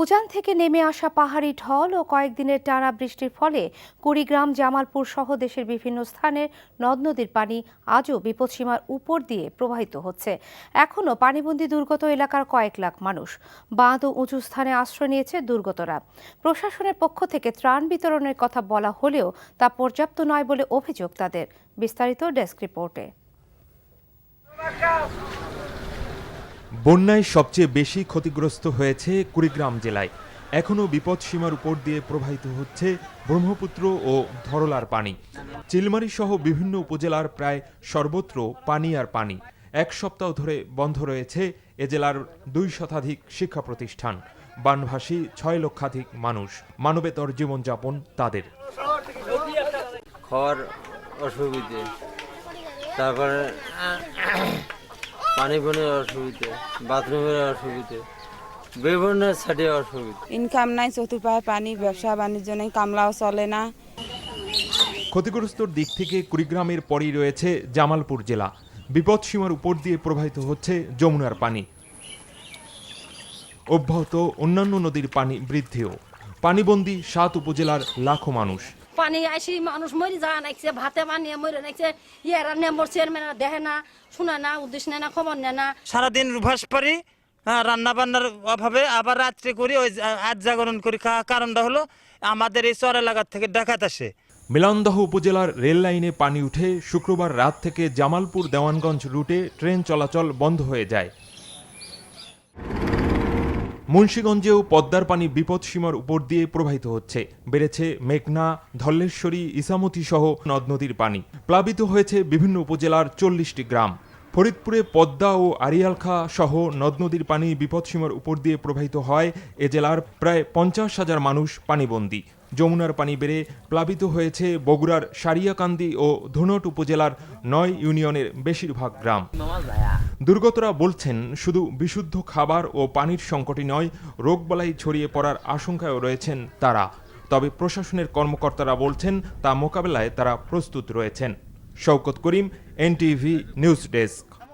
উজান থেকে নেমে আসা পাহাড়ি ঢল ও কয়েকদিনের টানা বৃষ্টির ফলে কুড়িগ্রাম, জামালপুর সহ দেশের বিভিন্ন স্থানের নদ নদীর পানি আজও বিপদসীমার উপর দিয়ে প্রবাহিত হচ্ছে। এখনও পানিবন্দী দুর্গত এলাকার কয়েক লাখ মানুষ। বাঁধ ও উঁচু স্থানে আশ্রয় নিয়েছে দুর্গতরা। প্রশাসনের পক্ষ থেকে ত্রাণ বিতরণের কথা বলা হলেও তা পর্যাপ্ত নয় বলে অভিযোগ তাদের। বিস্তারিত ডেস্ক রিপোর্টে। বন্যায় সবচেয়ে বেশি ক্ষতিগ্রস্ত হয়েছে কুড়িগ্রাম জেলায়। এখনও বিপদসীমার উপর দিয়ে প্রবাহিত হচ্ছে ব্রহ্মপুত্র ও ধরলার পানি। চিলমারি সহ বিভিন্ন উপজেলার প্রায় সর্বত্র পানি আর পানি। এক সপ্তাহ ধরে বন্ধ রয়েছে এ জেলার 2 শতাধিক শিক্ষা প্রতিষ্ঠান। বানভাসী 6 লক্ষাধিক মানুষ। মানবেতর জীবনযাপন তাদের। খাওয়ার অসুবিধে, তারপরে পানি অসুবিধে, বাথরুমের অসুবিধে, বিভিন্ন সাইডে অসুবিধা। ইনকাম নাই, চতুর্পায়ে পানি, ব্যবসা বাণিজ্য নেই, কামলাও চলে না। ক্ষতিগ্রস্তর দিক থেকে কুড়িগ্রামের পরেই রয়েছে জামালপুর জেলা। বিপদসীমার উপর দিয়ে প্রবাহিত হচ্ছে যমুনার পানি। অব্যাহত অন্যান্য নদীর পানি বৃদ্ধিও। পানিবন্দী 7 উপজেলার লাখো মানুষ। পানি আসি মানুষ মরি যা নাইছে, ভাতে বানিয়ে মরে নাইছে, ইয়ারা নেম্বর চেয়ারম্যান দেখে না, শোনা না, উদ্দেশ্য নেয় না, খবর নেয় না। সারাদিন উভাস পারি, রান্না বান্নার অভাবে আবার রাত্রে করি, ওই আজ জাগরণ করি। কারণটা হলো আমাদের এই চর এলাকার থেকে ডাকাত আসে। মেলান্দহ উপজেলার রেল লাইনে পানি উঠে শুক্রবার রাত থেকে জামালপুর দেওয়ানগঞ্জ রুটে ট্রেন চলাচল বন্ধ হয়ে যায়। মুন্সিগঞ্জেও পদ্মার পানি বিপদসীমার উপর দিয়ে প্রবাহিত হচ্ছে। বেড়েছে মেঘনা, ধল্লেশ্বরী, ইসামতি সহ নদ নদীর পানি। প্লাবিত হয়েছে বিভিন্ন উপজেলার 40টি গ্রাম। ফরিদপুরে পদ্মা ও আড়িয়ালখা সহ নদ নদীর পানি বিপদসীমার উপর দিয়ে প্রবাহিত হয় এ জেলার প্রায় 50,000 মানুষ পানিবন্দী। যমুনার পানি বেড়ে প্লাবিত হয়েছে বগুড়ার সারিয়াকান্দি ও ধুনট উপজেলার 9 ইউনিয়নের বেশিরভাগ গ্রাম। দুর্গতরা বলছেন, শুধু বিশুদ্ধ খাবার ও পানির সংকটই নয়, রোগবালাই ছড়িয়ে পড়ার আশঙ্কায়ও রয়েছেন তারা। তবে প্রশাসনের কর্মকর্তারা বলছেন তা মোকাবেলায় তারা প্রস্তুত রয়েছেন। শওকত করিম, NTV নিউজ ডেস্ক।